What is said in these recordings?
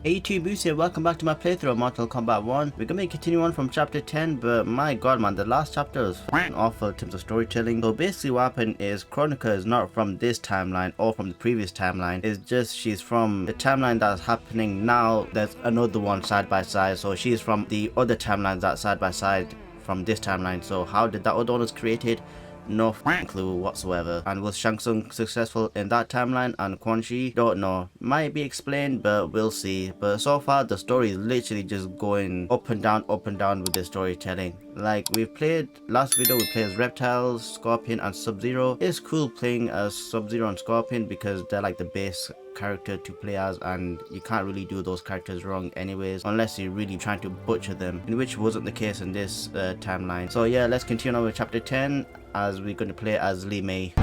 Hey YouTube, Boon here, welcome back to my playthrough of Mortal Kombat 1. We're gonna continue on from chapter 10, but my god man, the last chapter was f***ing awful in terms of storytelling. So basically what happened is Kronika is not from this timeline or from the previous timeline. It's just she's from the timeline that's happening now. There's another one side by side, so she's from the other timelines that side by side from this timeline. So how did that other one was created? No f***ing clue whatsoever. And was Shang Tsung successful in that timeline and Quan Chi? Don't know. Might be explained, but we'll see. But so far the story is literally just going up and down with the storytelling. Like we've played last video, we played as Reptiles, Scorpion and Sub-Zero. It's cool playing as Sub-Zero and Scorpion because they're like the base character to play as, and you can't really do those characters wrong anyways unless you're really trying to butcher them, in which wasn't the case in this timeline. So yeah, let's continue on with chapter 10 as we're going to play as Li Mei.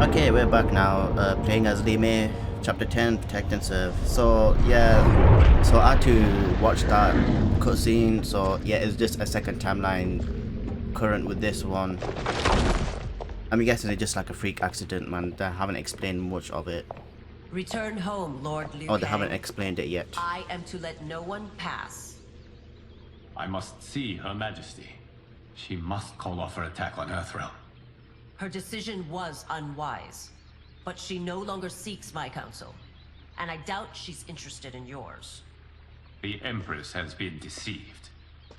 Okay, we're back now playing as Li Mei, chapter 10, Protect and Serve. So yeah, so I had to watch that cutscene. So yeah, it's just a second timeline current with this one. I'm guessing it's just like a freak accident, man. They haven't explained much of it. Return home, Lord Liu Oh, they Kang. haven't explained it yet. I am to let no one pass. I must see Her Majesty. She must call off her attack on Earthrealm. Her decision was unwise, but she no longer seeks my counsel, and I doubt she's interested in yours. The Empress has been deceived.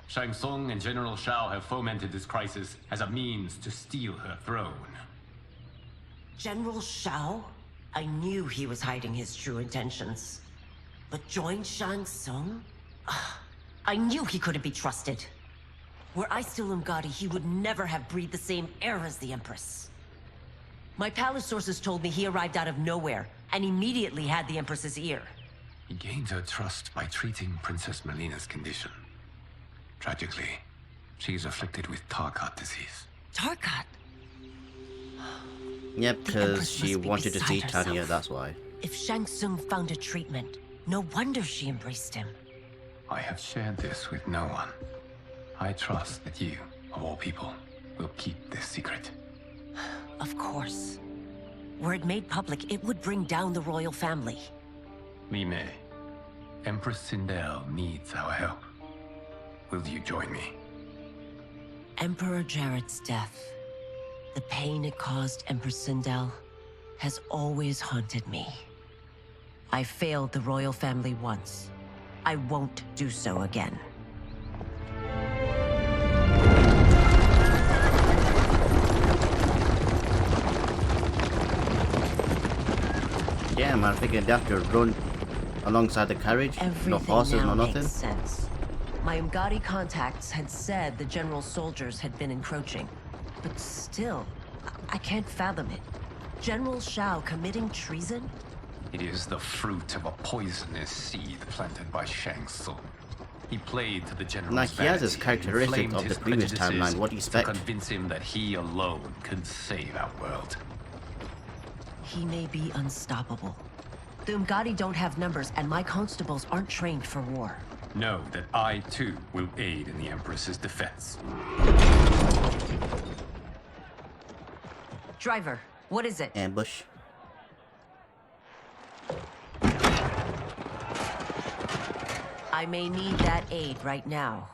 Shang Tsung and General Shao have fomented this crisis as a means to steal her throne. General Shao? I knew he was hiding his true intentions. But join Shang Tsung? I knew he couldn't be trusted. Were I still Umgadi, he would never have breathed the same air as the Empress. My palace sources told me he arrived out of nowhere, and immediately had the Empress's ear. He gained her trust by treating Princess Melina's condition. Tragically, she is afflicted with Tarkat disease. Tarkat? Yep, because she wanted to see Tanya, that's why. If Shang Tsung found a treatment, no wonder she embraced him. I have shared this with no one. I trust that you, of all people, will keep this secret. Of course. Were it made public, it would bring down the royal family. Li Mei, Empress Sindel needs our help. Will you join me? Emperor Jarrett's death, the pain it caused Empress Sindel, has always haunted me. I failed the royal family once. I won't do so again. Yeah, man, I figured they have to run alongside the carriage. No horses, no nothing. Makes sense. My Umgadi contacts had said the general's soldiers had been encroaching. But still, I can't fathom it. General Shao committing treason? It is the fruit of a poisonous seed planted by Shang Tsung. He played to the general's Like, he has his vanity, characteristics inflamed of the his previous prejudices timeline. What do you to expect? convince him that he alone can save our world. He may be unstoppable. The Umgadi don't have numbers, and my constables aren't trained for war. Know that I, too, will aid in the Empress's defense. Driver, what is it? Ambush. I may need that aid right now.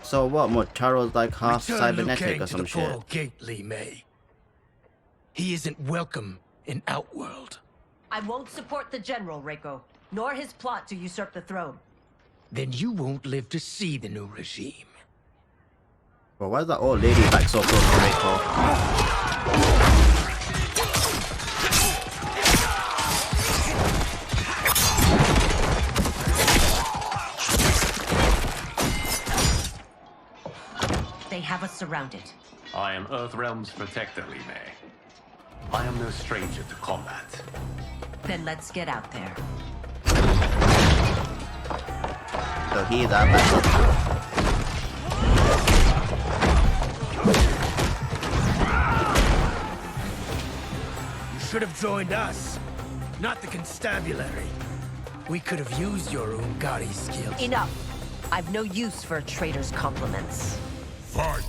So what, Motaro's like half Return Liu cybernetic Kang or to some the shit? portal gate, Li Mei. He isn't welcome in Outworld. I won't support the general, Reiko, nor his plot to usurp the throne. Then you won't live to see the new regime. But why is that old lady like so close to Reiko? They have us surrounded. I am Earthrealm's protector, Li Mei. I am no stranger to combat. Then let's get out there. So he's our backup. You should have joined us, not the constabulary. We could have used your Umgadi skills. Enough! I've no use for a traitor's compliments. Fight!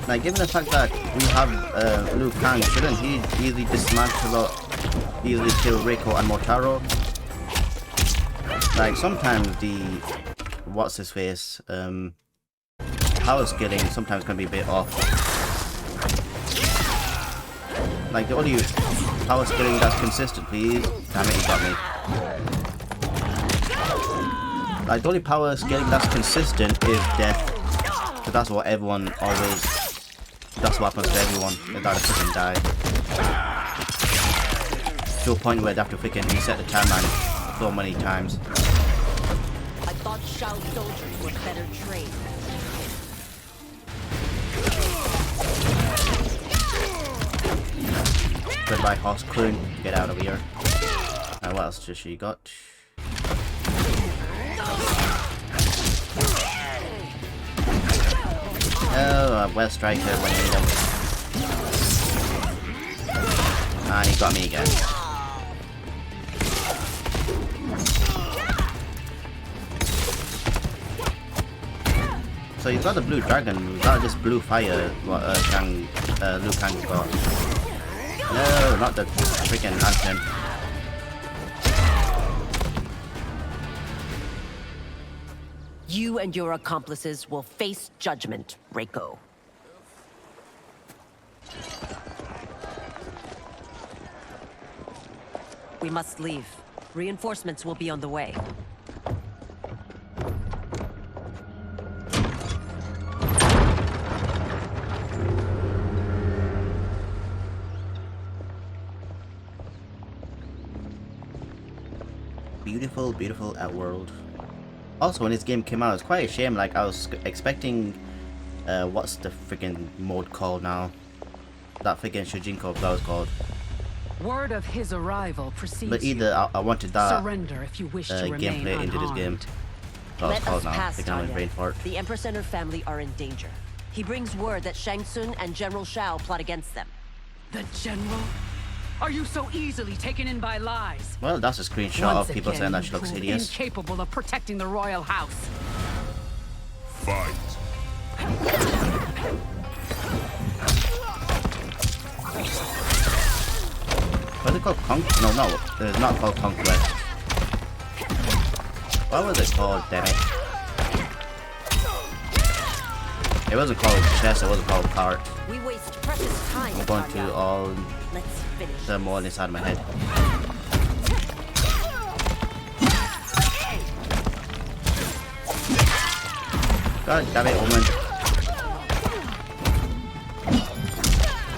Like, given the fact that we have Liu Kang, shouldn't he easily dismantle or easily kill Rico and Motaro? Like, sometimes the what's his face power scaling sometimes can be a bit off. Like, the only power scaling that's consistent, please. Damn it, he got me. Like, the only power scaling that's consistent is death. Because that's what everyone always... That's what happens to everyone. They gotta freaking die. To a point where they have to freaking reset the timeline so many times. I thought Shao soldiers were better trained. Goodbye, horse clown. Get out of here. And what else does she got? Oh, well striker when you need him. And he got me again. So you've got the blue dragon, you've got this blue fire what Liu Kang's got. No, not the freaking lantern. You and your accomplices will face judgment, Reiko. We must leave. Reinforcements will be on the way. Beautiful, beautiful at world. Also, when this game came out, it's quite a shame. Like, I was expecting, what's the freaking mode called now? That freaking Shujinko, that was called. Word of his arrival precedes But either I wanted that surrender if you wish to remain gameplay into this game. That was Let called us now. pass, I think I'm in Tanya. brain fart. The Empress and her family are in danger. He brings word that Shang Tsung and General Shao plot against them. the general. Are you so easily taken in by lies? Well, that's a screenshot Once of people again, saying that you she looks prove hideous. incapable of protecting the royal house. Fight. What is it called? No, it's not called Conquest. What was it called, damn it? It wasn't called chess, it wasn't called cart. We waste precious time. I'm going Tanya. to all Let's finish. the more inside my head. God damn it, woman.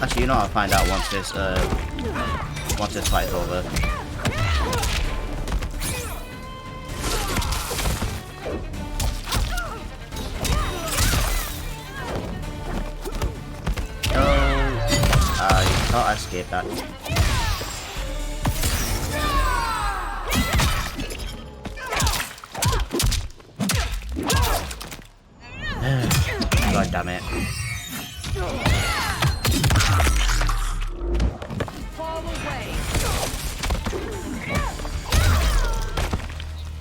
Actually, you know, I'll find out once this fight's over. I thought I escaped that. God damn it. Fall away.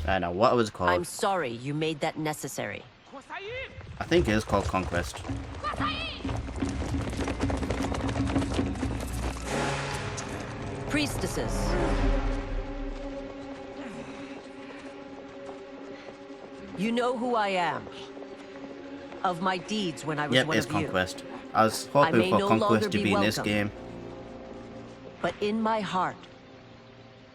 I know what it was called. I'm sorry you made that necessary. I think it is called Conquest. Priestesses. You know who I am. Of my deeds when I was Yep, one it's of you. Conquest. I was I hoping may for no Conquest longer to be be in this welcome. game. But in my heart,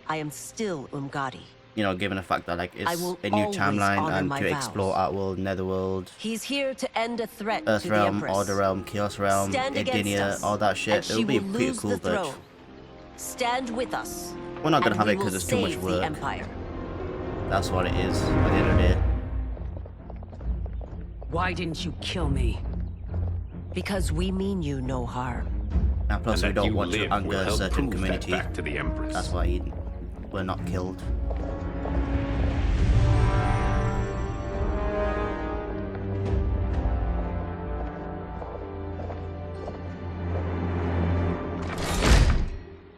I am still Umgadi. You know, given the fact that like I it's will a new always timeline honor and my to vows. explore Outworld, Netherworld, He's here to end a threat to the Earthrealm, Empress. Order Realm, Chaos Realm, Stand against Idinia, us, all that and shit. she It'll be will pretty lose cool, the but throne. Stand with us. we're not gonna and have we it because will it's too much save the work. Empire. That's what it is at the end of the day. Why didn't you kill me? Because we mean you no harm. And plus, And we that don't you want to live will anger a help certain prove that community. back to the Empress. That's why we're not killed.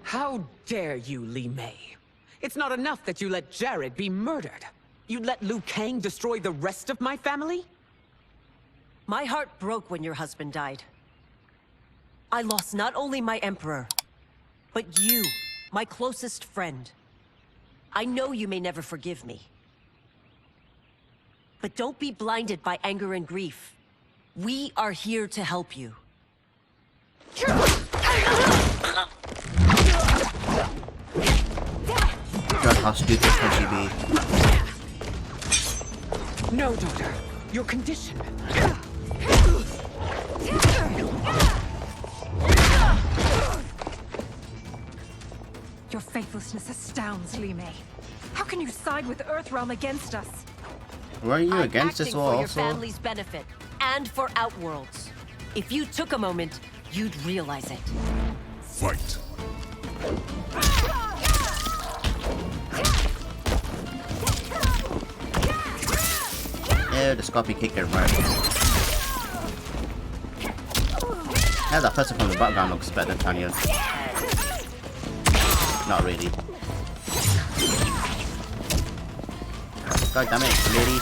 How dare you, Li Mei? It's not enough that you let Jared be murdered. You'd let Liu Kang destroy the rest of my family? My heart broke when your husband died. I lost not only my Emperor, but you, my closest friend. I know you may never forgive me. But don't be blinded by anger and grief. We are here to help you. God, how stupid can she be? No, daughter. Your condition. Your faithlessness astounds, Li Mei. How can you side with Earthrealm against us? Weren't you I'm against this acting war for your also? family's benefit, and for Outworlds. If you took a moment, you'd realize it. Fight. Yeah, the Scorpion kicked her right. Yeah, that person from the background looks better than Tanya. Not really. God damn it, lady.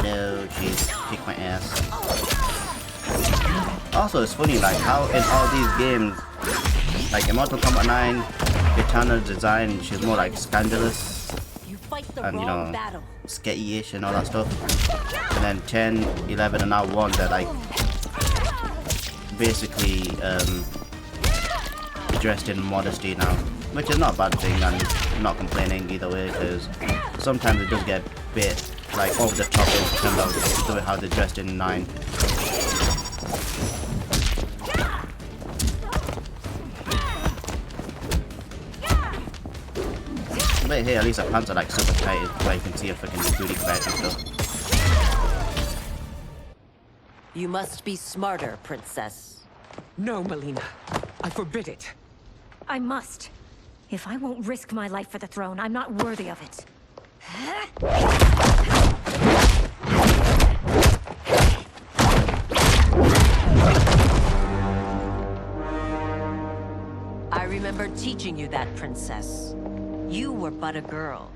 No, she's kicked my ass. Also, it's funny, like, how in all these games, like in Mortal Kombat 9, Kitana's design, she's more like scandalous You fight the and, you wrong know, battle. sketchy-ish and all that stuff. And then 10, 11, and now 1, they're like basically dressed in modesty now, which is not a bad thing, and I'm not complaining either way, because sometimes it does get a bit like over the top in terms of the way how they're dressed in 9. But hey, at least her pants are like super tight where you can see her freaking booty crack and stuff. You must be smarter, Princess. No, Melina. I forbid it. I must. If I won't risk my life for the throne, I'm not worthy of it. I remember teaching you that, Princess. You were but a girl.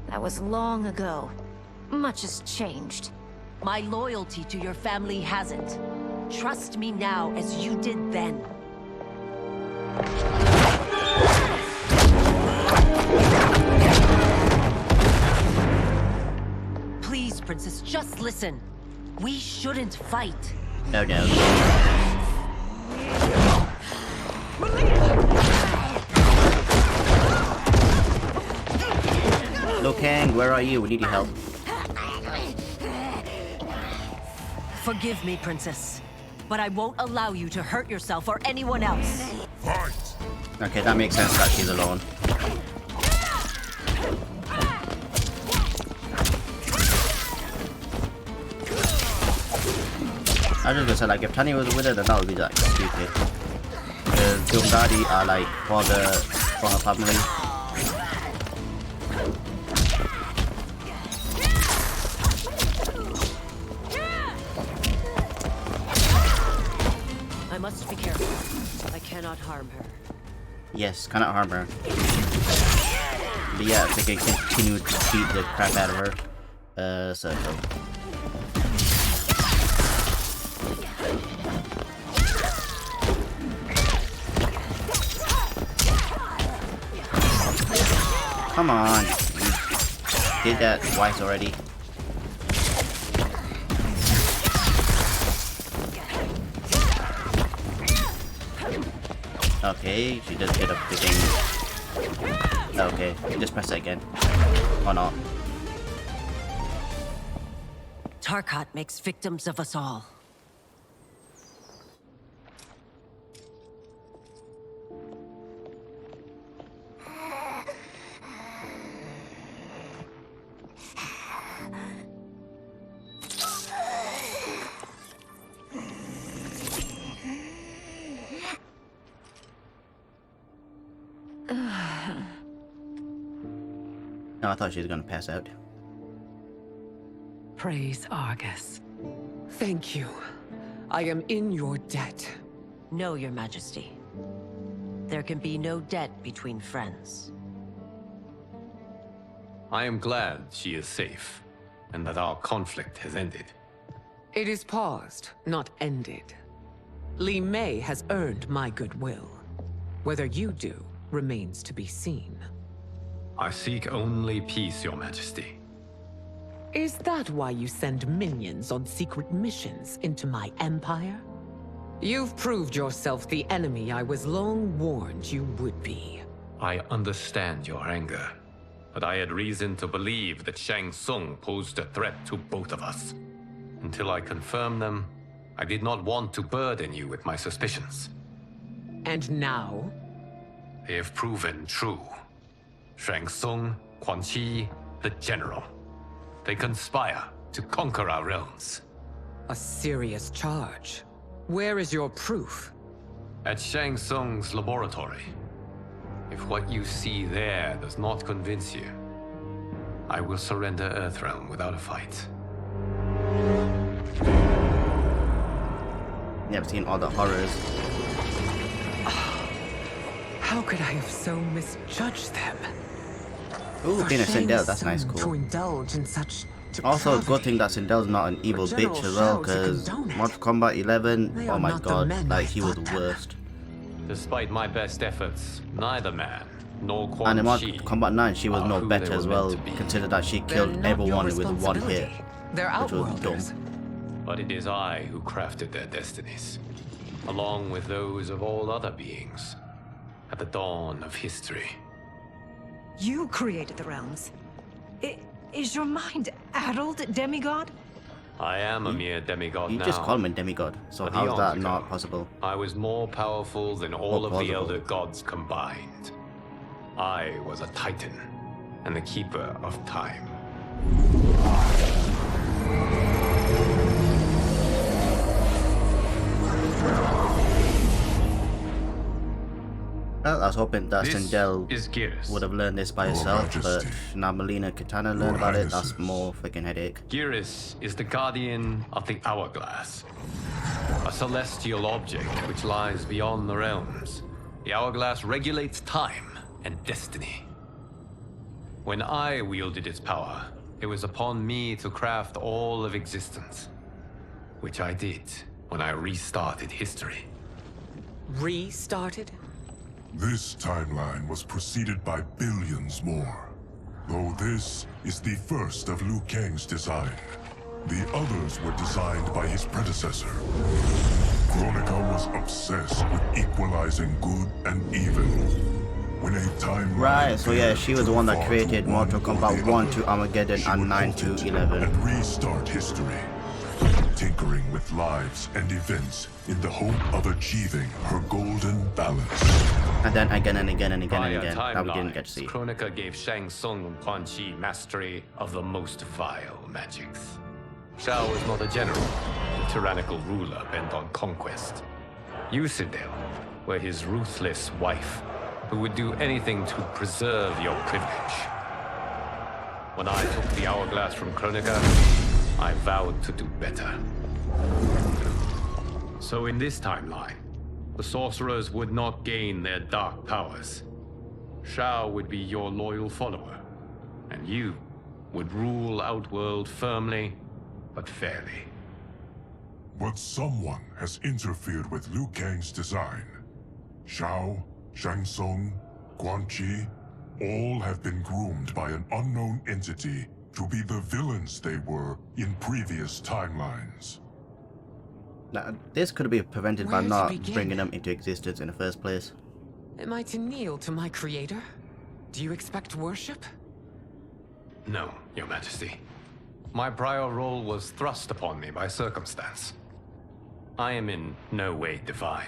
That was long ago. Much has changed. My loyalty to your family hasn't. Trust me now as you did then. Please, Princess, just listen. We shouldn't fight. No, no. Hello, Kang, where are you? We need your help. Forgive me, Princess, but I won't allow you to hurt yourself or anyone else. Fight. Okay, that makes sense that she's alone. I was just gonna say, like, if Tanya was with her, then that would be like stupid. The Jungadi are like for her family. I must be careful. I cannot harm her. Yes, cannot harm her. But yeah, if they can continue to beat the crap out of her. So. Come on. You did that twice already. Okay, she just did a freaking... Okay, just press it again. Or not. Tarkat makes victims of us all. No, I thought she was gonna pass out. Praise Argus. Thank you. I am in your debt. No, Your Majesty. There can be no debt between friends. I am glad she is safe, and that our conflict has ended. It is paused, not ended. Li Mei has earned my goodwill. Whether you do remains to be seen. I seek only peace, Your Majesty. Is that why you send minions on secret missions into my empire? You've proved yourself the enemy I was long warned you would be. I understand your anger, but I had reason to believe that Shang Tsung posed a threat to both of us. Until I confirmed them, I did not want to burden you with my suspicions. And now? They have proven true. Shang Tsung, Quan Chi, the General. They conspire to conquer our realms. A serious charge. Where is your proof? At Shang Tsung's laboratory. If what you see there does not convince you, I will surrender Earthrealm without a fight. Never seen all the horrors. How could I have so misjudged them? Ooh, being a Sindel, that's nice, To cool. indulge in such Also, good depravity. thing that Sindel's not an evil For bitch as well, General Shao to because condone it. Mortal Kombat 11, They oh are my not the god, men like I he was thought the them. worst. Despite my best efforts, neither man nor And Quan in Mortal Chi Kombat 9, she was are no who better they as were well, meant to be. consider that she They're killed not your everyone with one responsibility. hit. They're which was outworlders. dumb. But it is I who crafted their destinies, along with those of all other beings, at the dawn of history. You created the realms. Is your mind addled, demigod? I am a mere demigod You now. just call him a demigod, so But how's eons that ago, not possible? I was more powerful than all of the plausible. elder gods combined. I was a titan, and the keeper of time. Well, I was hoping that This Sindel is Geras. would have learned this by Your herself, but Majesty. now Melina Katana learned Your about it, that's Highnesses. more freaking headache. Geras is the guardian of the Hourglass, a celestial object which lies beyond the realms. The Hourglass regulates time and destiny. When I wielded its power, it was upon me to craft all of existence, which I did when I restarted history. Restarted? This timeline was preceded by billions more. Though this is the first of Liu Kang's design. The others were designed by his predecessor. Kronika was obsessed with equalizing good and evil. When a timeline Right, so yeah, she was the one that far created to Mortal one Kombat or the 1 to other, Armageddon she and would 9 halt to it 11. and restart history. Tinkering with lives and events in the hope of achieving her golden balance. And then again and again and again and Prior again, that we didn't get to timelines, see. Kronika gave Shang Tsung and Quan Chi mastery of the most vile magics. Shao was not a general, a tyrannical ruler bent on conquest. You, Sindel, were his ruthless wife, who would do anything to preserve your privilege. When I took the Hourglass from Kronika, I vowed to do better. So in this timeline, the sorcerers would not gain their dark powers. Shao would be your loyal follower, and you would rule Outworld firmly, but fairly. But someone has interfered with Liu Kang's design. Shao, Shang Tsung, Quan Chi, all have been groomed by an unknown entity to be the villains they were in previous timelines. Now, this could be prevented by Where to not begin? bringing them into existence in the first place. Am I to kneel to my creator? Do you expect worship? No, Your Majesty. My prior role was thrust upon me by circumstance. I am in no way divine.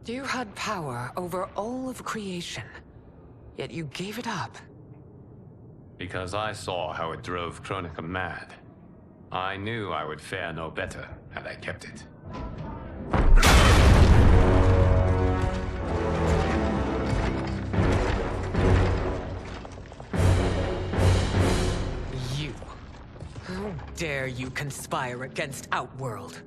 You had power over all of creation, yet you gave it up. Because I saw how it drove Kronika mad. I knew I would fare no better had I kept it. You. How dare you conspire against Outworld?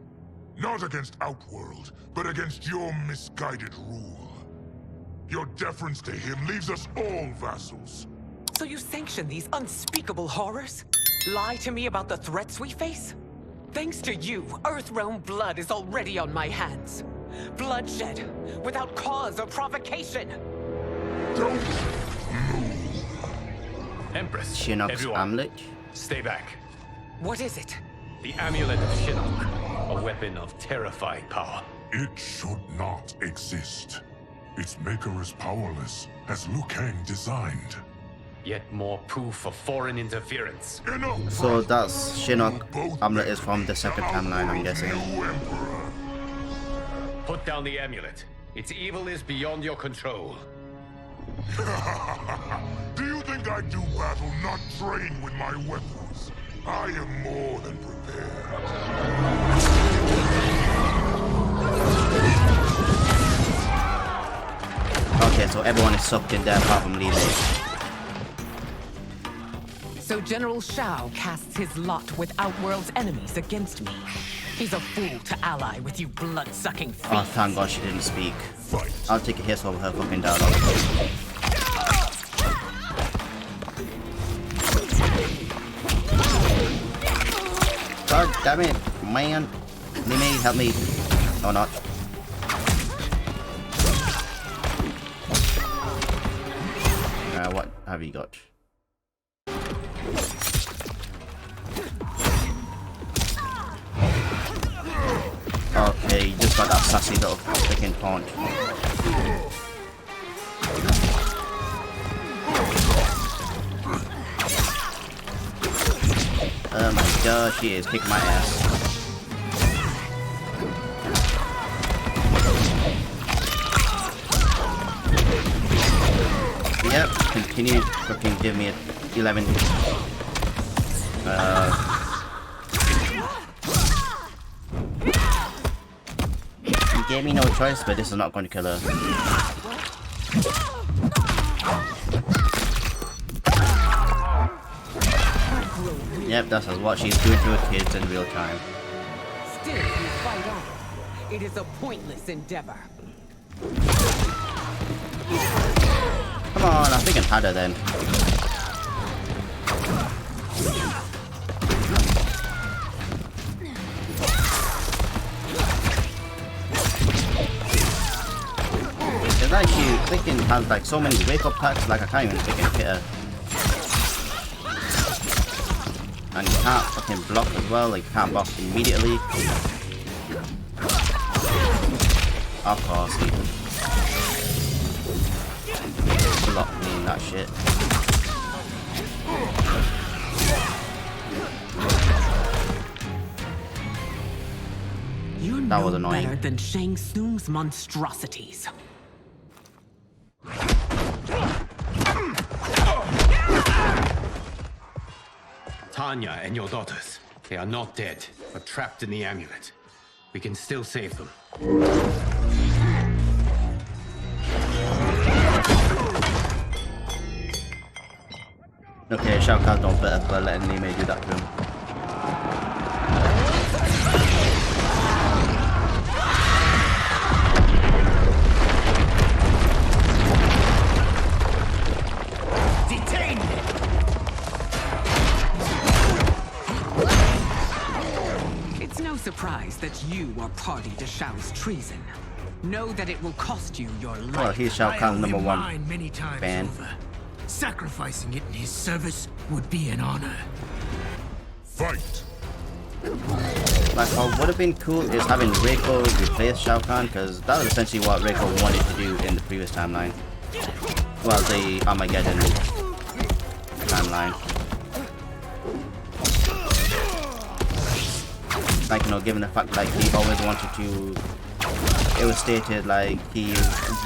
Not against Outworld, but against your misguided rule. Your deference to him leaves us all vassals. So you sanction these unspeakable horrors? Lie to me about the threats we face? Thanks to you, Earthrealm blood is already on my hands. Bloodshed, without cause or provocation. Don't move. Empress, Shinnok's everyone, amulet. stay back. What is it? The amulet of Shinnok, a weapon of terrifying power. It should not exist. Its maker is powerless, as Liu Kang designed. Yet more proof of foreign interference. Enough! So that's Shinnok amulet is from the second timeline, I'm guessing. New Emperor. Put down the amulet. Its evil is beyond your control. Do you think I do battle not trained with my weapons? I am more than prepared. Okay, so everyone is sucked in there apart from Li Mei. So General Shao casts his lot with Outworld's enemies against me. He's a fool to ally with you blood-sucking Oh, fiends. thank God she didn't speak. Fight. I'll take a hiss over her fucking dialogue. God damn it, man. Li Mei, help me. Or not. What have you got? Okay, you just got that sassy little freaking taunt. Oh my god, she is kicking my ass. Yep, continue fucking give me a 11. You gave me no choice, but this is not going to kill her. Yep, that's what she's doing to her kids in real time. Still, you fight on. It is a pointless endeavor. Come on, I think I had her then. It's like she freaking has like so many wake up packs, like I can't even freaking hit her. And you can't fucking block as well, like you can't block immediately. Of course, he blocked me in that shit. You're That was no annoying. better than Shang Tsung's monstrosities. Tanya and your daughters. They are not dead, but trapped in the amulet. We can still save them. Okay, Shao Kahn's not better for letting Li Mei do that to him. Detain me! It's no surprise that you are party to Shao's treason. Know that it will cost you your life. Well, he's Shao I Kahn's owe number him one mine many times fan. over. Sacrificing it in his service would be an honor. Fight! Like, what would have been cool is having Reiko replace Shao Kahn, because that was essentially what Reiko wanted to do in the previous timeline. Well, the Armageddon timeline. Like, you know, given the fact like he always wanted to, it was stated like he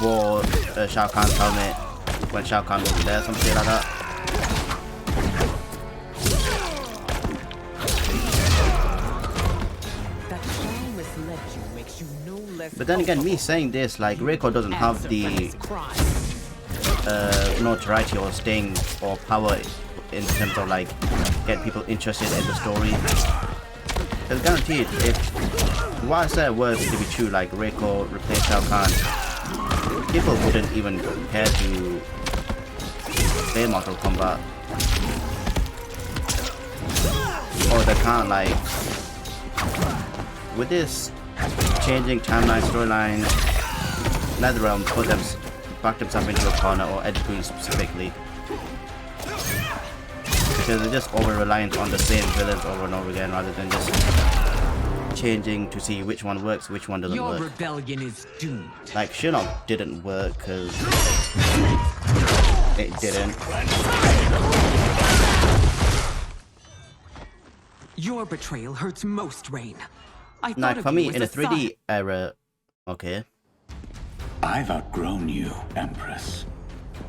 wore Shao Kahn's helmet when Shao Kahn wasn't there, some shit like that. That Shao misled you makes you no less. But then again, me saying this, like, Reiko doesn't have answer for the his crime. notoriety or sting or power in terms of like getting people interested in the story. It's guaranteed if what I said were to be true, like Reiko replaced Shao Kahn, people wouldn't even care to play Mortal Kombat. Or they can't, like, with this changing timeline, storyline, NetherRealm put them, backed themselves into a corner, or Edge Boon specifically. Because they're just over-reliant on the same villains over and over again, rather than just changing to see which one works, which one doesn't work. Your rebellion is doomed. Like, Shinnok didn't work, because it didn't. Your betrayal hurts most, Rain. I thought Like, of for you me, as in a a 3D side. era, okay. I've outgrown you, Empress.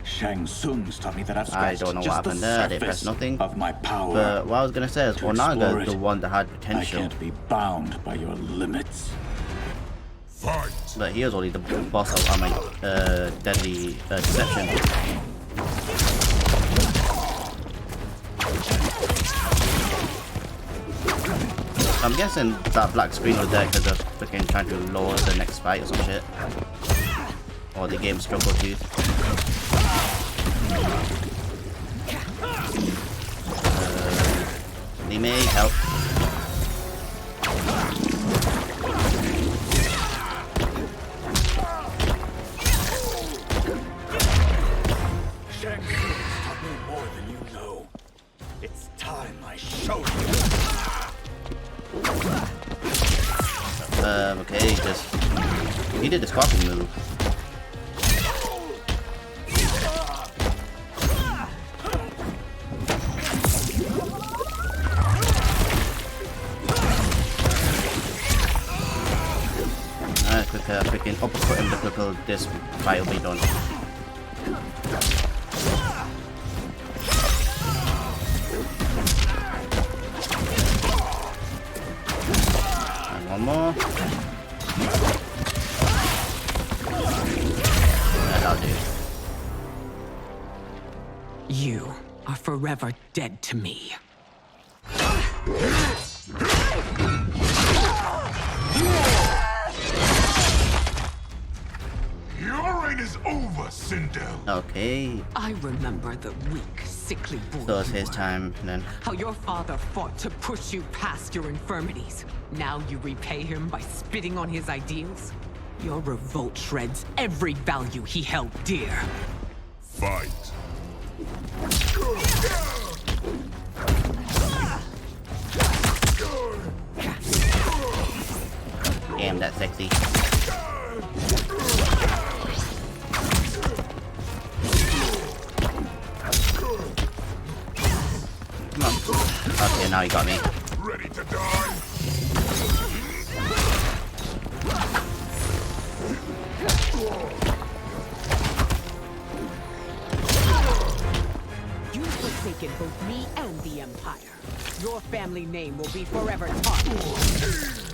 Shang Tsung's taught me that I've I scratched don't know what just the happened there, I didn't press surface nothing. of my power. But what I was gonna say is, To explore Onaga is the it, one that had I potential. can't be bound by your limits. Fight! But he was only the boss of Deadly Deception. I'm guessing that black screen was there because they're freaking trying to lower the next fight or some shit. Or the game struggle tooth. They may help. Shang Tsung's taught me more than you know. It's time I show you. Okay, he did the scorpion move. Freaking uppercut him because this fight will be done. And one more. That'll do. You are forever dead to me. Your reign is over, Sindel. Okay, I remember the weak, sickly boy so it's you his were. time then. How your father fought to push you past your infirmities. Now you repay him by spitting on his ideals? Your revolt shreds every value he held dear. Fight. Damn, that's sexy. Come on. Okay, now you got me. Ready to die? You've forsaken both me and the Empire. Your family name will be forever tarnished.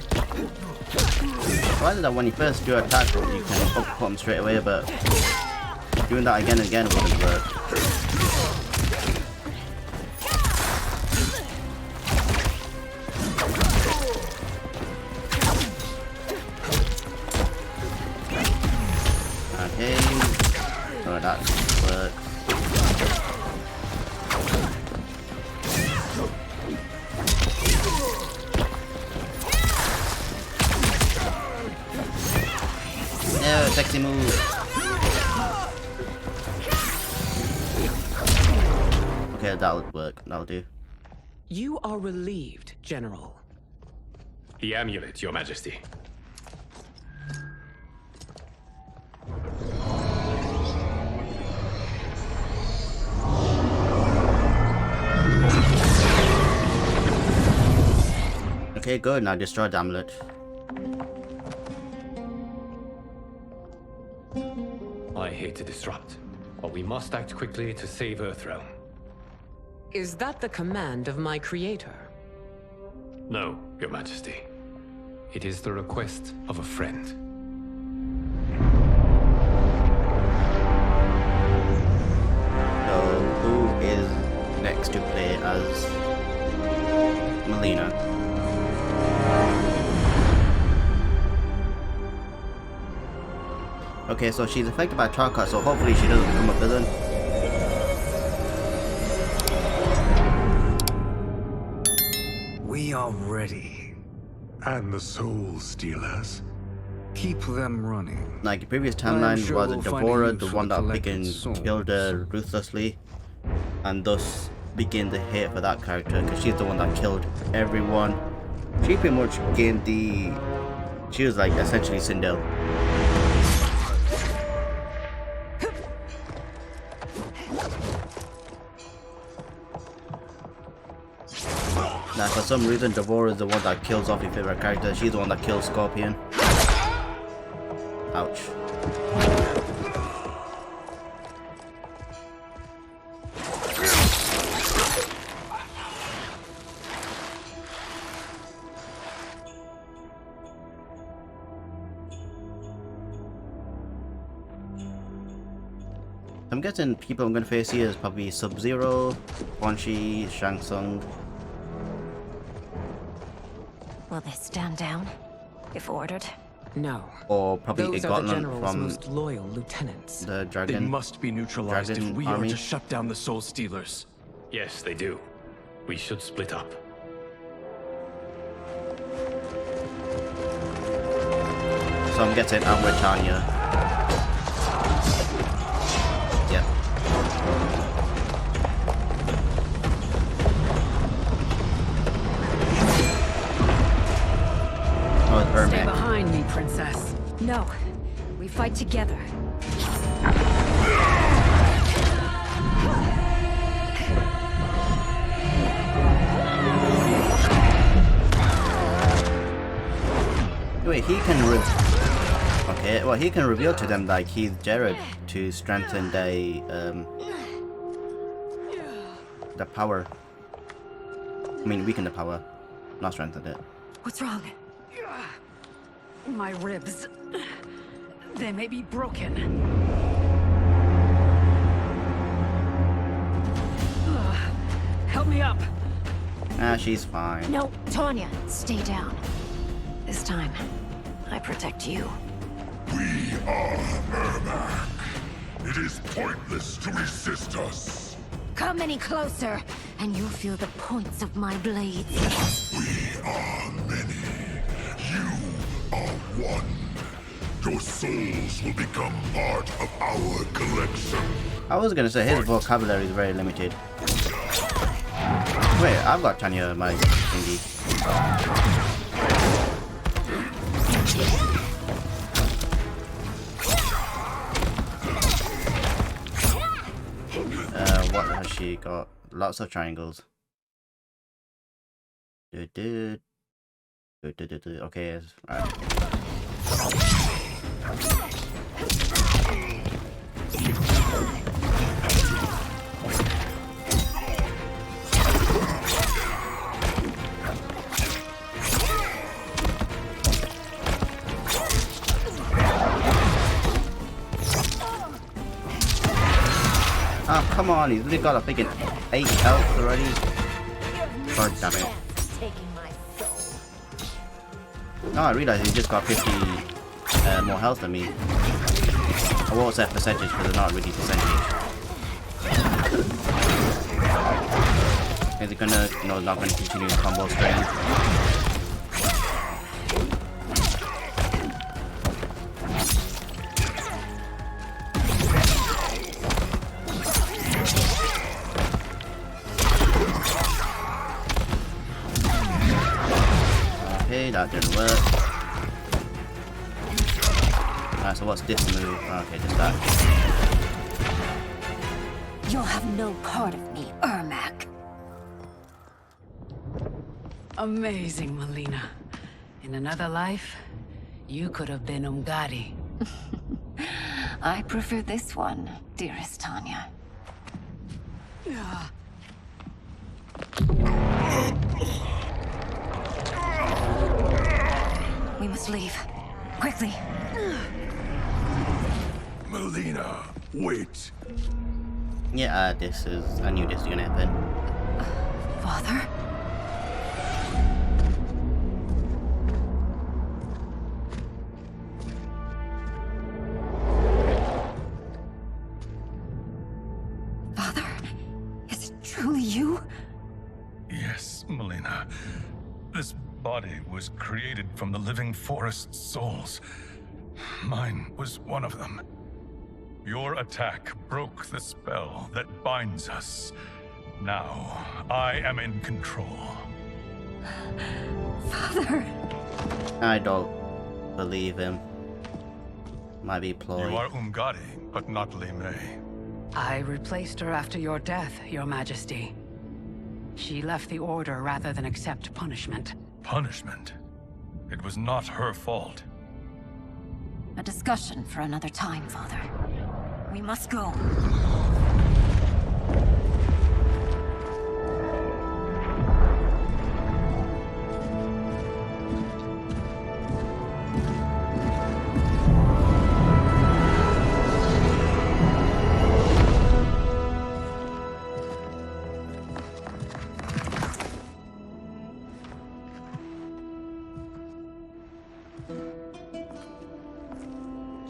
Why is it that when you first do an attack, you can uppercut him straight away, but doing that again and again wouldn't work. Okay, so that works. No, sexy move. Okay, that'll work. That'll do. You are relieved, General. The amulet, Your Majesty. Okay, good. Now destroy the amulet. I hate to disrupt, but we must act quickly to save Earthrealm. Is that the command of my creator? No, Your Majesty. It is the request of a friend. So, who is next to play as Melina? Okay, so she's affected by Tarkat, so hopefully she doesn't become a villain. me already. And the Soul Stealers? Keep them running. Like the previous I'm timeline sure was we'll find a Devourer, use the for one the that collected began souls. killed her ruthlessly, and thus began the hate for that character because she's the one that killed everyone. She pretty much gained the. She was like essentially Sindel. Now, for some reason, Devourer is the one that kills off your favorite character. She's the one that kills Scorpion. Ouch. I'm guessing people I'm gonna face here is probably Sub-Zero, Quan Chi, Shang Tsung. Will they stand down if ordered? No. Or probably Those a are the Gauntlet General's from most loyal lieutenants. the They Dragon. must be neutralized if Dragon we Army. are to shut down the Soul Stealers. Yes, they do. We should split up. So I'm guessing I'm with Tanya. Yep. Oh, it's Stay Ermac. behind me, princess. No. We fight together. Wait, he can okay, well he can reveal to them like he's Jared to strengthen the power. I mean weaken the power, not strengthen it. What's wrong? My ribs. They may be broken. Help me up. Ah, she's fine. No, Tanya, stay down. This time, I protect you. We are Ermac. It is pointless to resist us. Come any closer, and you'll feel the points of my blades. We are many. You are one. Your souls will become part of our collection. I was gonna say his vocabulary is very limited. Wait, I've got Tanya my thingy. What has she got? Lots of triangles. Okay, right. Oh, come on, he's really got a freaking 8 health already. God damn it. Oh, I realized he just got 50 more health than me. I won't say percentage because they're not really percentage. Is it gonna, no, not gonna continue combo string? Okay, that didn't work. Alright, so what's this move? Okay, just that. You'll have no part of me, Ermac. Amazing, Melina. In another life, you could have been Umgadi. I prefer this one, dearest Tanya. We must leave. Quickly. Melina, wait. Yeah, this is, I knew this was gonna happen. Father? Father? Is it truly you? Yes, Melina. This body was created from the living forest's souls. Mine was one of them. Your attack broke the spell that binds us. Now, I am in control. Father. I don't believe him. Might be ploy. You are Umgadi, but not Li Mei. I replaced her after your death, Your Majesty. She left the Order rather than accept punishment. Punishment? It was not her fault. A discussion for another time, Father. We must go.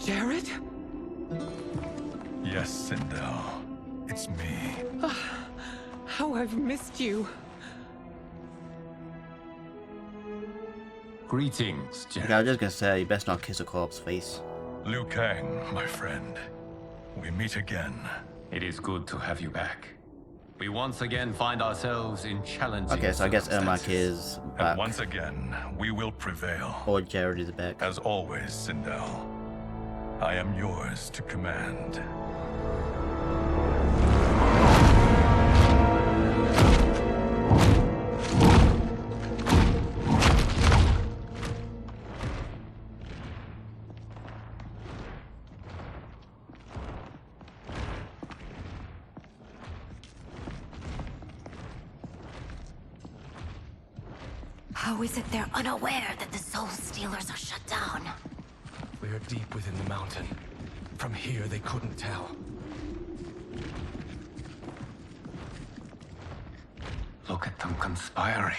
Jared? Yes, Sindel. It's me. How I've missed you. Greetings, Jared. Okay, I was just gonna say, you best not kiss a corpse face. Liu Kang, my friend. We meet again. It is good to have you back. We once again find ourselves in challenging Okay, so I guess Ermac circumstances. is back. And once again, we will prevail. Or Jared is back. As always, Sindel. I am yours to command. How is it they're unaware that the Soul Stealers are shut down? We are deep within the mountain. From here, they couldn't tell. Look at them conspiring.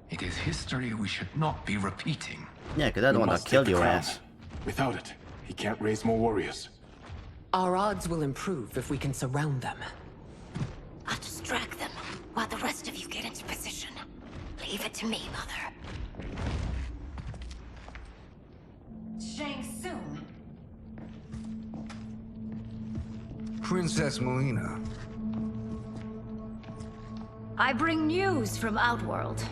It is history we should not be repeating. Yeah, because they're the one that killed your ass. Without it, he can't raise more warriors. Our odds will improve if we can surround them. I'll distract them while the rest of you get into position. Leave it to me, Mother. Shang Tsung. Princess Melina. I bring news from Outworld.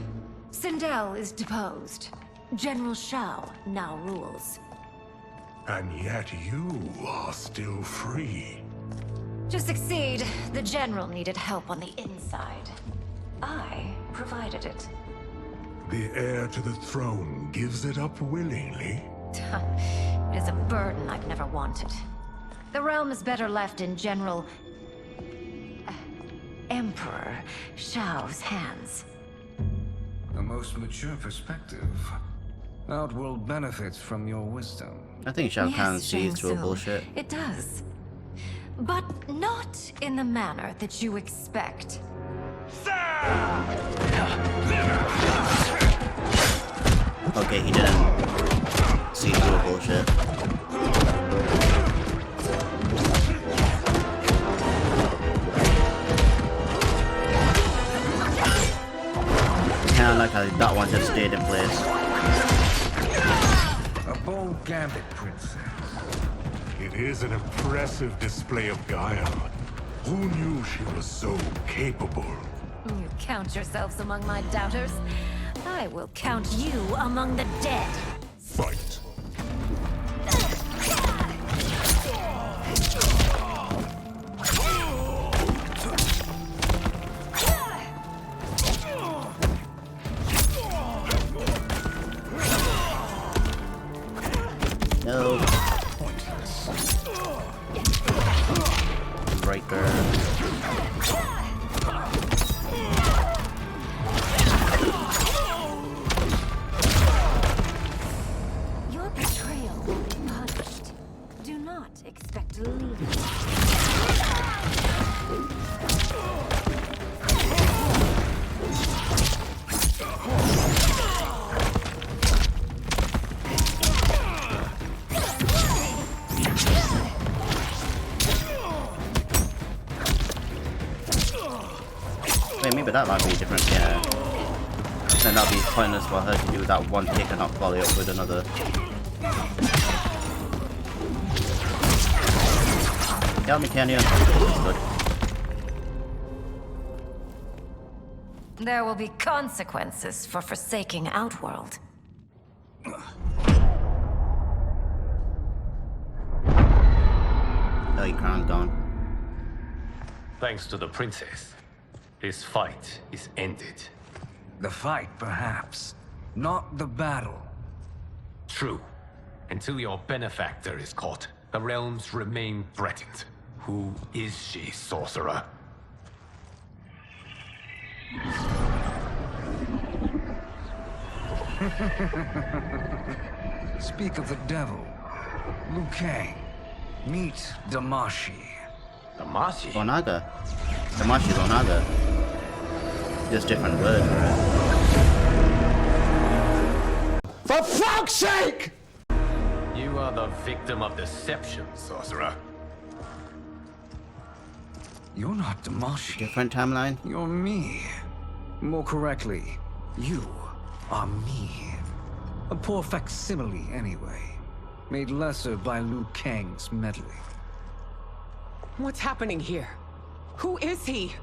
Sindel is deposed. General Shao now rules. And yet you are still free. To succeed, the General needed help on the inside. I provided it. The heir to the throne gives it up willingly. It is a burden I've never wanted. The realm is better left in General... Emperor Shao's hands. A most mature perspective. Outworld benefits from your wisdom. I think Shao Kahn Yes, sees Shang through Tsung. bullshit. It does. But not in the manner that you expect. Okay, he didn't see through bullshit. Kinda like how that one just stayed in place. A bold gambit, princess. It is an impressive display of guile. Who knew she was so capable? You count yourselves among my doubters. I will count you among the dead. Fight. No. Breaker. Your betrayal will be punished. Do not expect to leave. Wait, maybe that might be different, yeah. 100% that'd be pointless for her to do that one kick and not follow it up with another. Help me, can you? Good. There will be consequences for forsaking Outworld. Oh, your crown's gone. Thanks to the princess, this fight is ended. The fight, perhaps. Not the battle. True. Until your benefactor is caught, the realms remain threatened. Who is she, sorcerer? Speak of the devil. Liu Kang. Meet Damashi. Damashi? Onaga. Damashi's Onaga. Just different word for it. For fuck's sake! You are the victim of deception, sorcerer. You're not Damashi. Different timeline? You're me. More correctly, you are me. A poor facsimile, anyway. Made lesser by Liu Kang's meddling. What's happening here? Who is he?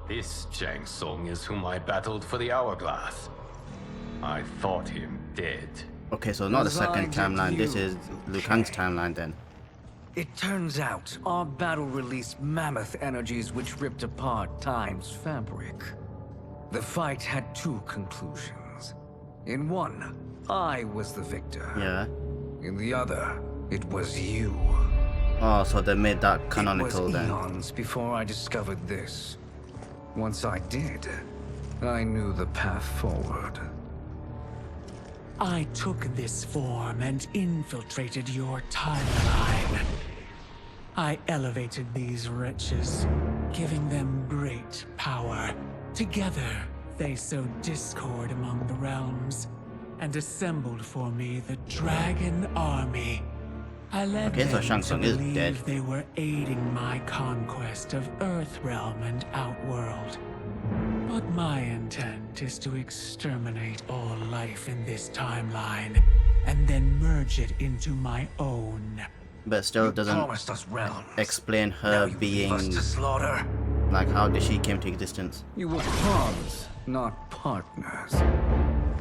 This Shang Tsung is whom I battled for the Hourglass. I thought him dead. Okay, so not the second timeline, this is Liu Kang's timeline then. It turns out our battle released mammoth energies which ripped apart time's fabric. The fight had two conclusions. In one, I was the victor. Yeah. In the other, it was you. Oh, so they made that canonical it was then. eons before I discovered this. Once I did, I knew the path forward. I took this form and infiltrated your timeline. I elevated these wretches, giving them great power. Together, they sowed discord among the realms, and assembled for me the Dragon Army. I led Okay, so them Shang to Tsung is believe dead. they were aiding my conquest of Earthrealm and Outworld. But my intent is to exterminate all life in this timeline, and then merge it into my own. But still You doesn't promised us realms. explain Now her you leave being us to slaughter. like how did she came to existence. You were pawns, not partners.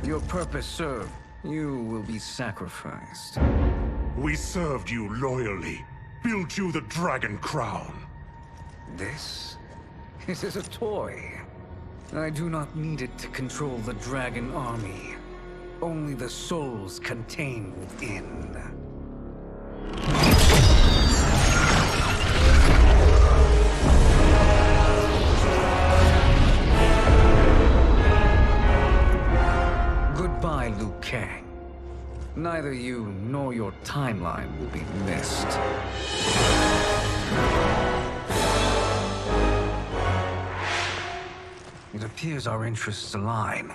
Your purpose served. You will be sacrificed. We served you loyally, built you the Dragon Crown. This is a toy. I do not need it to control the Dragon Army. Only the souls contained within. Goodbye, Liu Kang. Neither you nor your timeline will be missed. It appears our interests align.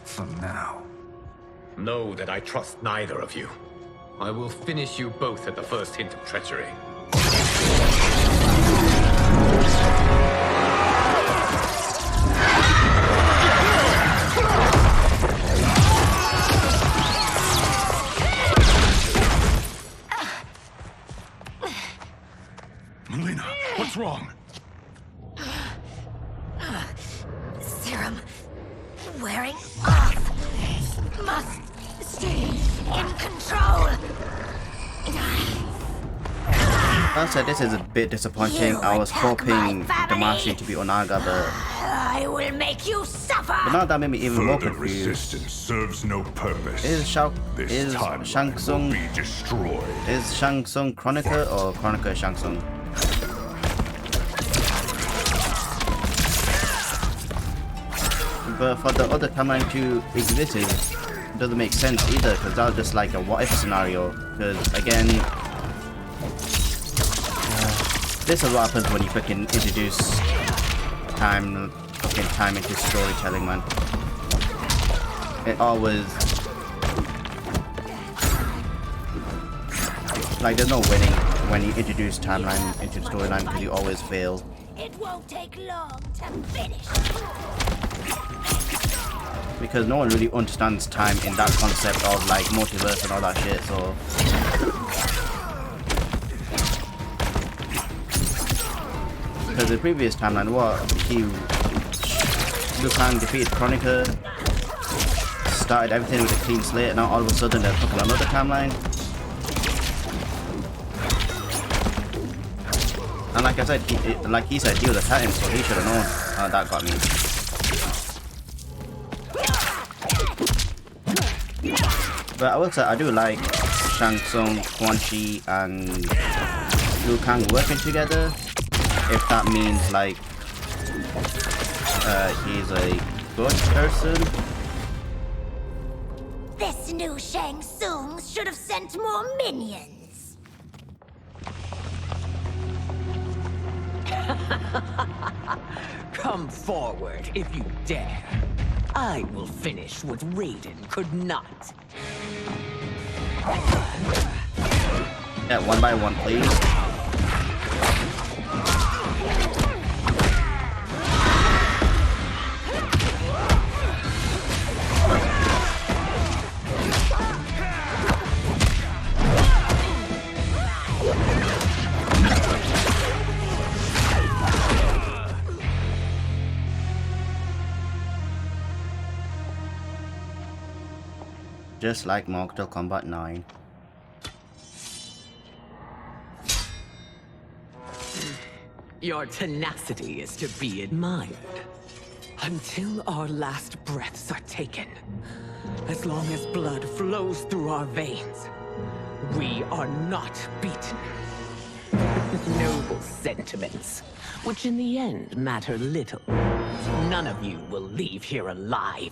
For now. Know that I trust neither of you. I will finish you both at the first hint of treachery. Melina, what's wrong? Serum wearing off. Must stay in control. Like I said, this is a bit disappointing. I was hoping Damashi to be Onaga, but I will make you suffer. now that made me even more Further confused. resistance serves no purpose. Is Shang Tsung be destroyed. is Shang Tsung Chronica or Chronica Shang Tsung? But for the other timeline to exist, it doesn't make sense either, because that was just like a what if scenario. Because again, this is what happens when you fucking introduce time into storytelling, man. It always like there's no winning when you introduce timeline into the storyline because you always fail. It won't take long to finish. because no one really understands time in that concept of like multiverse and all that shit. So because the previous timeline, Liu Kang defeated Kronika, started everything with a clean slate, and now all of a sudden they're fucking another timeline. And like I said, he said he was a Titan, so he should have known. That got me. But I will say I do like Shang Tsung, Quan Chi, and Liu Kang working together. If that means like he's a good person. This new Shang Tsung should have sent more minions. Come forward if you dare. I will finish what Raiden could not. Yeah, one by one, please. Just like Mortal Kombat 9. Your tenacity is to be admired. Until our last breaths are taken. As long as blood flows through our veins, we are not beaten. Noble sentiments, which in the end matter little. None of you will leave here alive.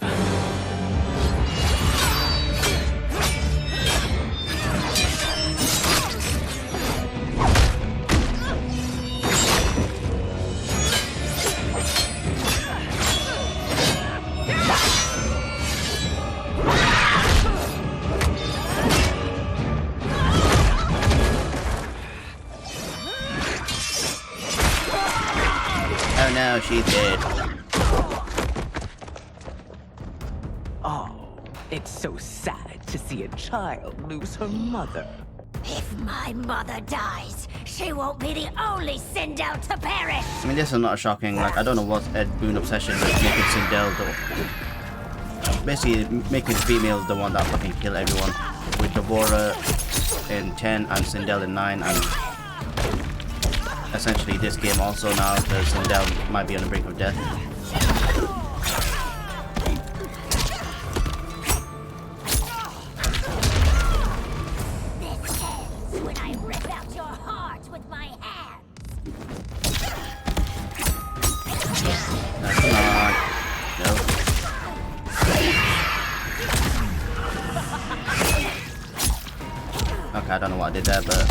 Oh no, she's dead. Oh, it's so sad to see a child lose her mother. If my mother dies, she won't be the only Sindel to perish. I mean, this is not shocking. Like, I don't know what's Ed Boon obsession with making Sindel basically making females the one that fucking kill everyone. With Devora in 10 and Sindel in 9, and essentially this game also now, because Sindel might be on the brink of death. This ends when I rip out your heart with my hands. Come on. No. Okay, I don't know what I did there, but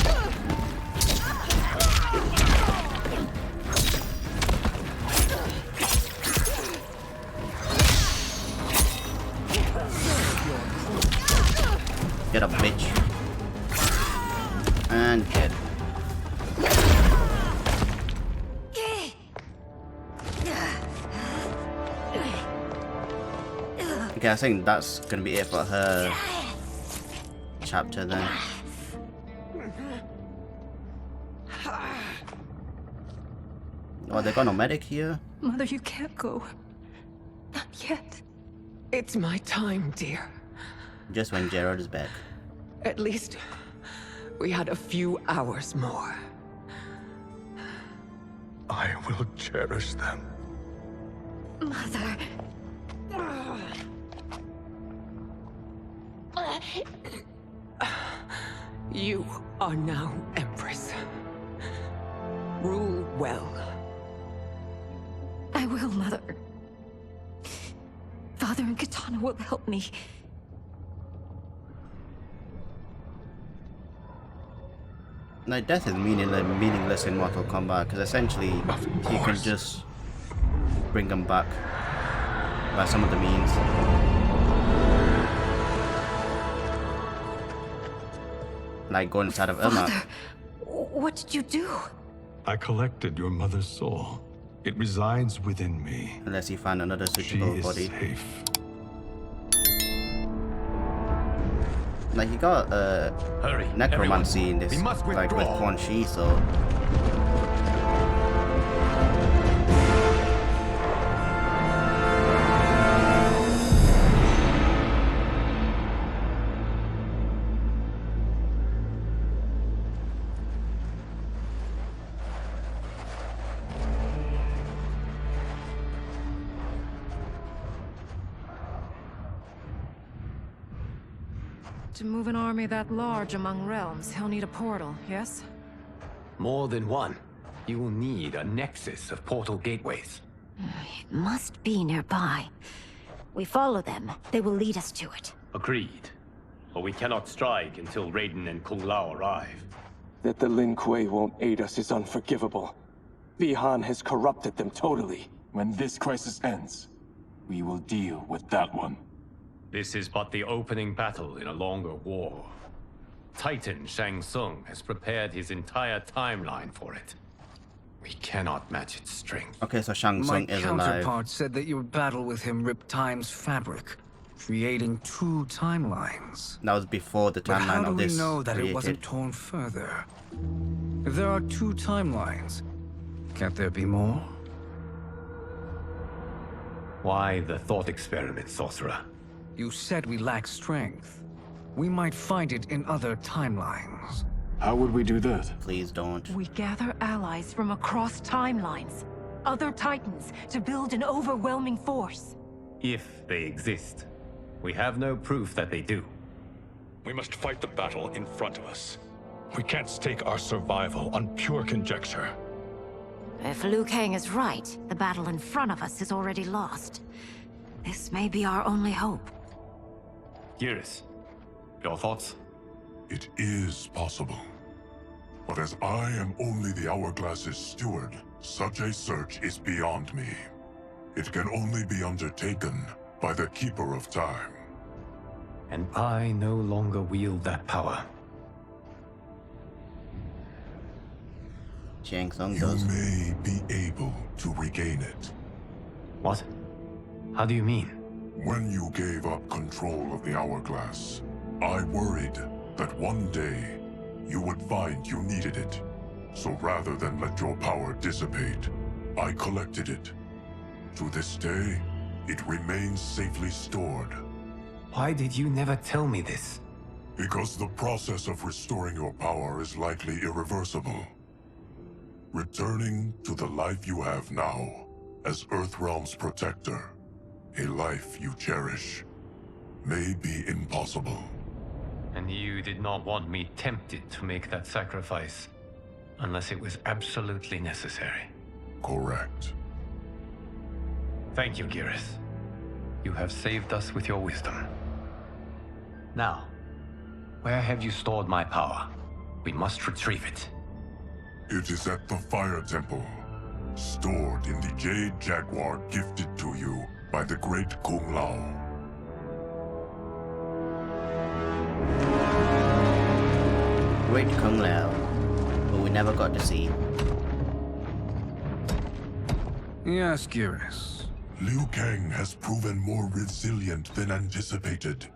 get up, bitch. And get. Okay, I think that's gonna be it for her chapter then. Oh, they got no medic here? Mother, you can't go. Not yet. It's my time, dear. Just when Gerard is back. At least we had a few hours more. I will cherish them. Mother. You are now Empress. Rule well. I will, Mother. Father and Katana will help me. Like, death is meaningless in Mortal Kombat, because essentially you can just bring them back by some of the means. Like going inside of Ermac. Father, what did you do? I collected your mother's soul. It resides within me. Unless you find another She suitable is body. safe. Like, he got Hurry, necromancy in this, we must like with withdraw. Quan Chi, so. To move an army that large among realms, he'll need a portal, yes? More than one. You will need a nexus of portal gateways. It must be nearby. We follow them. They will lead us to it. Agreed. But we cannot strike until Raiden and Kung Lao arrive. That the Lin Kuei won't aid us is unforgivable. Bihan has corrupted them totally. When this crisis ends, we will deal with that one. This is but the opening battle in a longer war. Titan Shang Tsung has prepared his entire timeline for it. We cannot match its strength. Okay, so Shang Tsung is My alive. counterpart said that your battle with him ripped time's fabric, creating two timelines. That was before the But how timeline do of we this know that created. it wasn't torn further? If there are two timelines, can't there be more? Why the thought experiment, sorcerer? You said we lack strength. We might find it in other timelines. How would we do that? Please don't. We gather allies from across timelines, other titans, to build an overwhelming force. If they exist. We have no proof that they do. We must fight the battle in front of us. We can't stake our survival on pure conjecture. If Liu Kang is right, the battle in front of us is already lost. This may be our only hope. Geras, your thoughts? It is possible. But as I am only the Hourglass's steward, such a search is beyond me. It can only be undertaken by the Keeper of Time. And I no longer wield that power. Shang Tsung You does. may be able to regain it. What? How do you mean? When you gave up control of the Hourglass, I worried that one day you would find you needed it. So rather than let your power dissipate, I collected it. To this day, it remains safely stored. Why did you never tell me this? Because the process of restoring your power is likely irreversible. Returning to the life you have now, as Earthrealm's protector, a life you cherish, may be impossible. And you did not want me tempted to make that sacrifice, unless it was absolutely necessary. Correct. Thank you, Geras. You have saved us with your wisdom. Now, where have you stored my power? We must retrieve it. It is at the Fire Temple, stored in the Jade Jaguar gifted to you by the great Kung Lao. Great Kung Lao, but we never got to see. Yes, Geras. Liu Kang has proven more resilient than anticipated.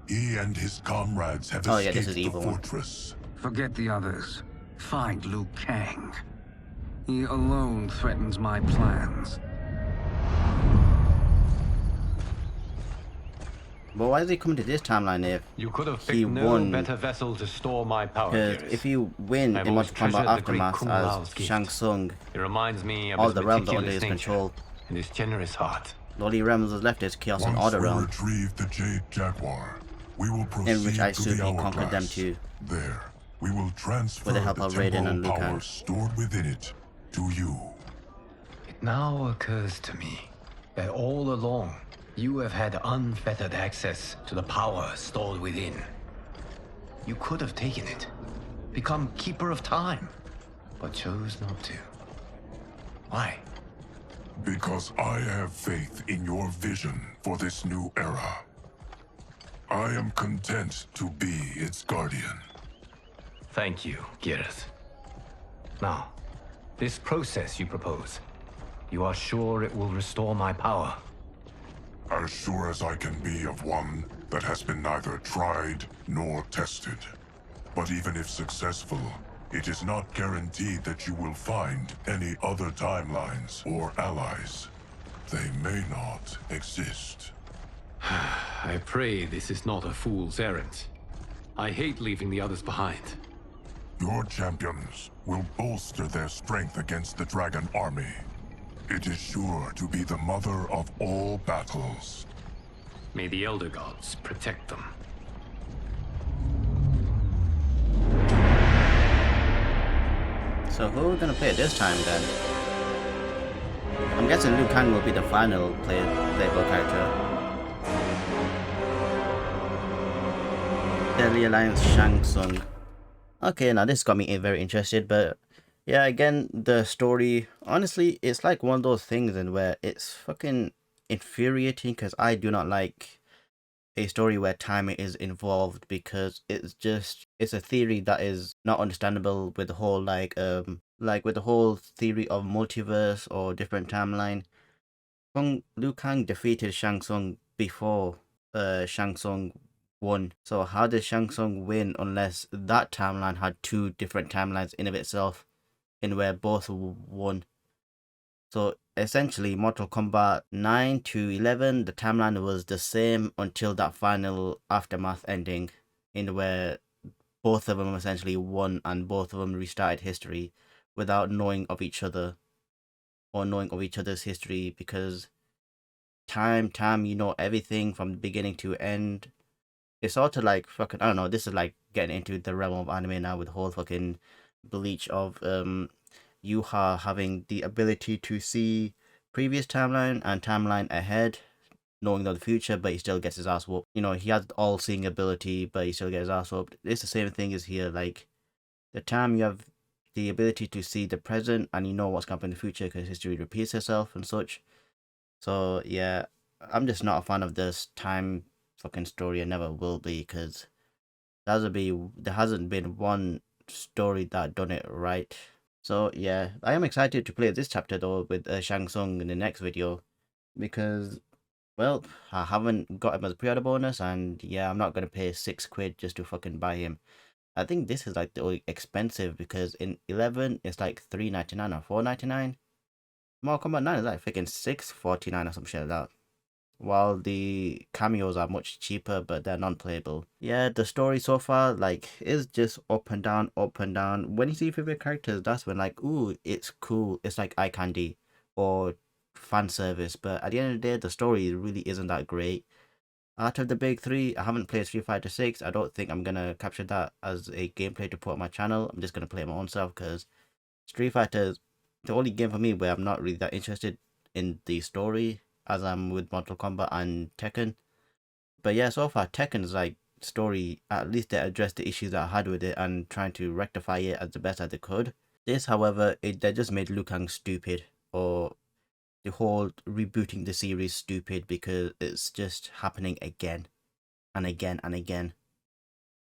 He and his comrades have escaped the fortress. Forget the others. Find Liu Kang. He alone threatens my plans. But why is he coming to this timeline if You could have he picked no won? better vessel to store my power, Because Geras. if you win I've in always Mortal Kombat treasured the great Aftermath Kung as Lao's gift. Shang Tsung, It reminds me of all his the realms are under meticulous his nature control. and his generous heart. The only realms that's left is Chaos and Once Order we realm, retrieve the Jade Jaguar, we will proceed in which I to assume the he conquered them Hourglass. too. There, we will transfer With the help of Raiden and Liu temporal Kang. power stored within it to you. It now occurs to me that all along, you have had unfettered access to the power stored within. You could have taken it, become Keeper of Time, but chose not to. Why? Because I have faith in your vision for this new era. I am content to be its guardian. Thank you, Geras. Now, this process you propose, you are sure it will restore my power? As sure as I can be of one that has been neither tried nor tested. But even if successful, it is not guaranteed that you will find any other timelines or allies. They may not exist. I pray this is not a fool's errand. I hate leaving the others behind. Your champions will bolster their strength against the Dragon Army. It is sure to be the mother of all battles. May the Elder Gods protect them. So who are we gonna play this time then? I'm guessing Liu Kang will be the final playable character. Deadly Alliance Shang Tsung. Okay, now this got me very interested, but yeah, again, the story, honestly, it's like one of those things and where it's fucking infuriating because I do not like a story where time is involved, because it's a theory that is not understandable with the whole like with the whole theory of multiverse or different timeline. Liu Kang defeated Shang Tsung before Shang Tsung won. So how did Shang Tsung win unless that timeline had two different timelines in of itself, in where both won? So essentially, Mortal Kombat 9 to 11, the timeline was the same until that final aftermath ending, in where both of them essentially won and both of them restarted history without knowing of each other or knowing of each other's history, because time, you know everything from the beginning to end. It's sort of like fucking, I don't know, this is like getting into the realm of anime now with the whole fucking bleach of Yuha having the ability to see previous timeline and timeline ahead, knowing the future, but he still gets his ass whooped. You know, he has all-seeing ability, but he still gets his ass whooped. It's the same thing as here. Like, the time you have the ability to see the present and you know what's going to happen in the future because history repeats itself and such. So yeah, I'm just not a fan of this time fucking story. I never will be, because there hasn't been one story that done it right. So yeah, I am excited to play this chapter though with Shang Tsung in the next video, because, well, I haven't got him as a pre-order bonus, and yeah, I'm not going to pay £6 just to fucking buy him. I think this is like the only expensive, because in 11 it's like $3.99 or $4.99. Mortal Kombat 9 is like freaking $6.49 or some shit like that. While the cameos are much cheaper, but they're non-playable. Yeah, the story so far, like, is just up and down, up and down. When you see favorite characters, that's when, like, ooh, it's cool. It's like eye candy or fan service. But at the end of the day, the story really isn't that great. Out of the big three, I haven't played Street Fighter 6. I don't think I'm gonna capture that as a gameplay to put on my channel. I'm just gonna play it my own self, because Street Fighter is the only game for me where I'm not really that interested in the story as I'm with Mortal Kombat and Tekken. But yeah, so far Tekken's like story, at least they addressed the issues that I had with it and trying to rectify it as the best as they could. This, however, they just made Liu Kang stupid, or the whole rebooting the series stupid, because it's just happening again and again and again.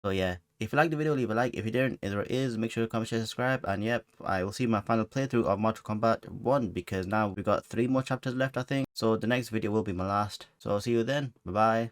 So yeah, if you liked the video, leave a like. If you didn't, there it is. Make sure to comment, share, subscribe, and yep, I will see my final playthrough of Mortal Kombat 1, because now we've got 3 more chapters left, I think. So the next video will be my last. So I'll see you then. Bye bye.